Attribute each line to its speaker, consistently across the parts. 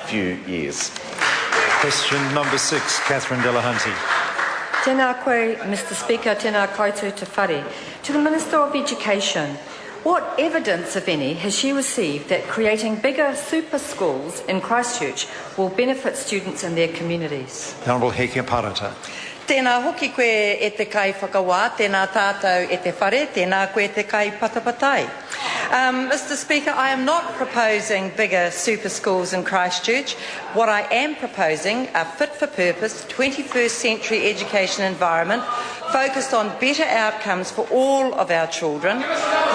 Speaker 1: few years.
Speaker 2: Question number 6, Catherine Delahunty.
Speaker 3: Tēnā koe, Mr Speaker, tēnā koutou te whare. To the Minister of Education, what evidence, if any, has she received that creating bigger super schools in Christchurch will benefit students and their communities?
Speaker 2: The Honourable Hekia Parata.
Speaker 4: Tēnā hoki koe e te kai whakawā, tēnā tātou e te whare, tēnā koe te kai patapatai. Mr Speaker, I am not proposing bigger super schools in Christchurch. What I am proposing are fit-for-purpose, 21st century education environment focused on better outcomes for all of our children.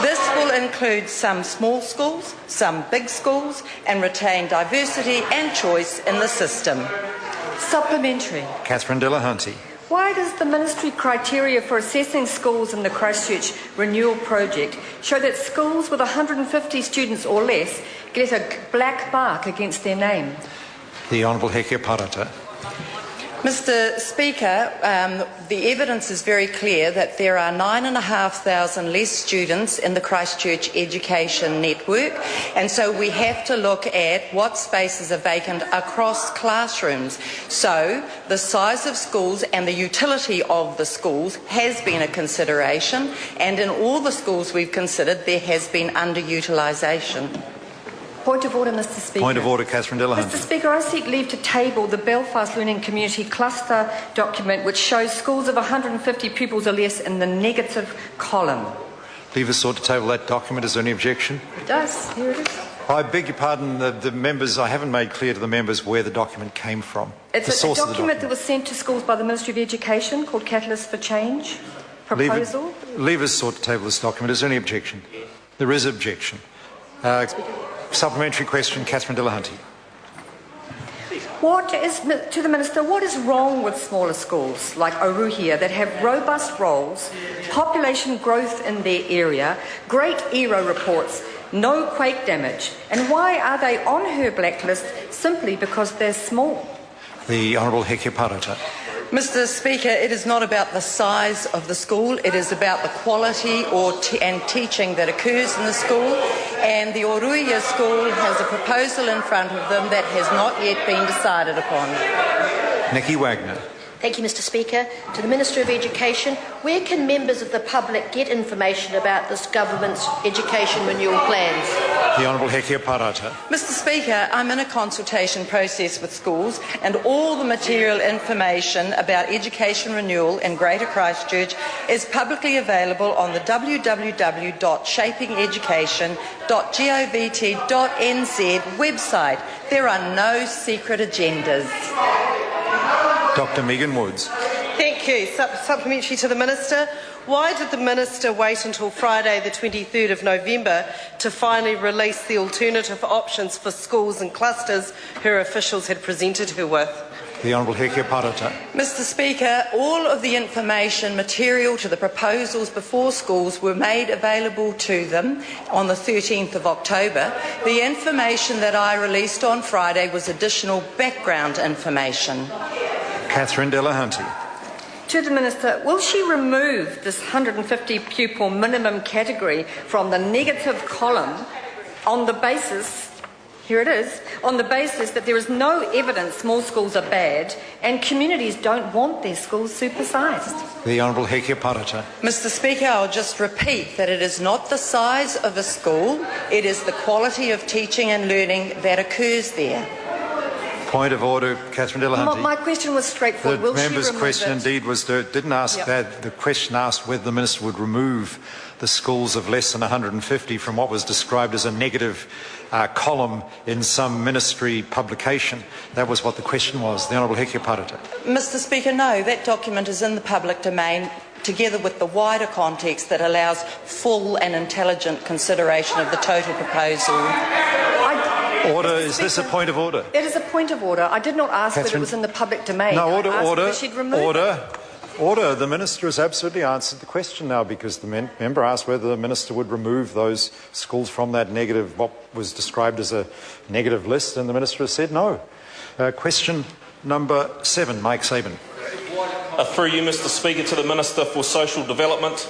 Speaker 4: This will include some small schools, some big schools, and retain diversity and choice in the system.
Speaker 3: Supplementary.
Speaker 2: Catherine Delahunty.
Speaker 3: Why does the ministry criteria for assessing schools in the Christchurch Renewal Project show that schools with 150 students or less get a black mark against their name?
Speaker 2: The Honourable Hekia Parata.
Speaker 4: Mr Speaker, the evidence is very clear that there are 9,500 less students in the Christchurch education network, and so we have to look at what spaces are vacant across classrooms. So the size of schools and the utility of the schools has been a consideration, and in all the schools we've considered there has been underutilisation.
Speaker 3: Point of order, Mr Speaker.
Speaker 2: Point of order, Catherine Delahunty.
Speaker 3: Mr Speaker, I seek leave to table the Belfast Learning Community Cluster document which shows schools of 150 pupils or less in the negative column.
Speaker 2: Leave is sought to table that document. Is there any objection?
Speaker 3: It does. Here it is.
Speaker 2: I beg your pardon, the members, I haven't made clear to the members where the document came from.
Speaker 3: It's a document that was sent to schools by the Ministry of Education called Catalyst for Change proposal.
Speaker 2: Leave is sought to table this document. Is there any objection? There is objection. Supplementary question, Catherine Delahunty.
Speaker 3: To the Minister, what is wrong with smaller schools like Oruhia that have robust roles, population growth in their area, great ERO reports, no quake damage, and why are they on her blacklist simply because they're small?
Speaker 2: The Honourable Hekia Parata.
Speaker 4: Mr Speaker, it is not about the size of the school, it is about the quality and teaching that occurs in the school, and the Oruia School has a proposal in front of them that has not yet been decided upon.
Speaker 2: Nikki Wagner.
Speaker 5: Thank you, Mr Speaker. To the Minister of Education, where can members of the public get information about this government's education renewal plans?
Speaker 2: The Honourable Hekia Parata.
Speaker 4: Mr Speaker, I'm in a consultation process with schools, and all the material information about education renewal in Greater Christchurch is publicly available on the www.shapingeducation.govt.nz website. There are no secret agendas.
Speaker 2: Dr Megan Woods.
Speaker 6: Thank you. Supplementary to the Minister. Why did the Minister wait until Friday the 23rd of November to finally release the alternative options for schools and clusters her officials had presented her with?
Speaker 2: The Honourable Hekia Parata.
Speaker 4: Mr Speaker, all of the information material to the proposals before schools were made available to them on the 13th of October. The information that I released on Friday was additional background information.
Speaker 2: Catherine Delahunty.
Speaker 3: To the Minister, will she remove this 150 pupil minimum category from the negative column on the basis, here it is, on the basis that there is no evidence small schools are bad and communities don't want their schools supersized?
Speaker 2: The Honourable Hekia Parata.
Speaker 4: Mr Speaker, I'll just repeat that it is not the size of a school, it is the quality of teaching and learning that occurs there.
Speaker 2: Point of order, Catherine Delahunty.
Speaker 3: My question was straightforward.
Speaker 2: The member's question indeed was didn't ask that. The question asked whether the Minister would remove the schools of less than 150 from what was described as a negative column in some ministry publication. That was what the question was. The Honourable Hekia Parata.
Speaker 4: Mr Speaker, no, that document is in the public domain together with the wider context that allows full and intelligent consideration of the total proposal.
Speaker 2: Order. Is this a point of order?
Speaker 3: It is a point of order. I did not ask whether it was in the public domain.
Speaker 2: No,
Speaker 3: order.
Speaker 2: Order. The Minister has absolutely answered the question now because the member asked whether the Minister would remove those schools from that negative, what was described as a negative list, and the Minister has said no. Question number 7, Mike Sabin.
Speaker 7: Through you, Mr Speaker, to the Minister for Social Development.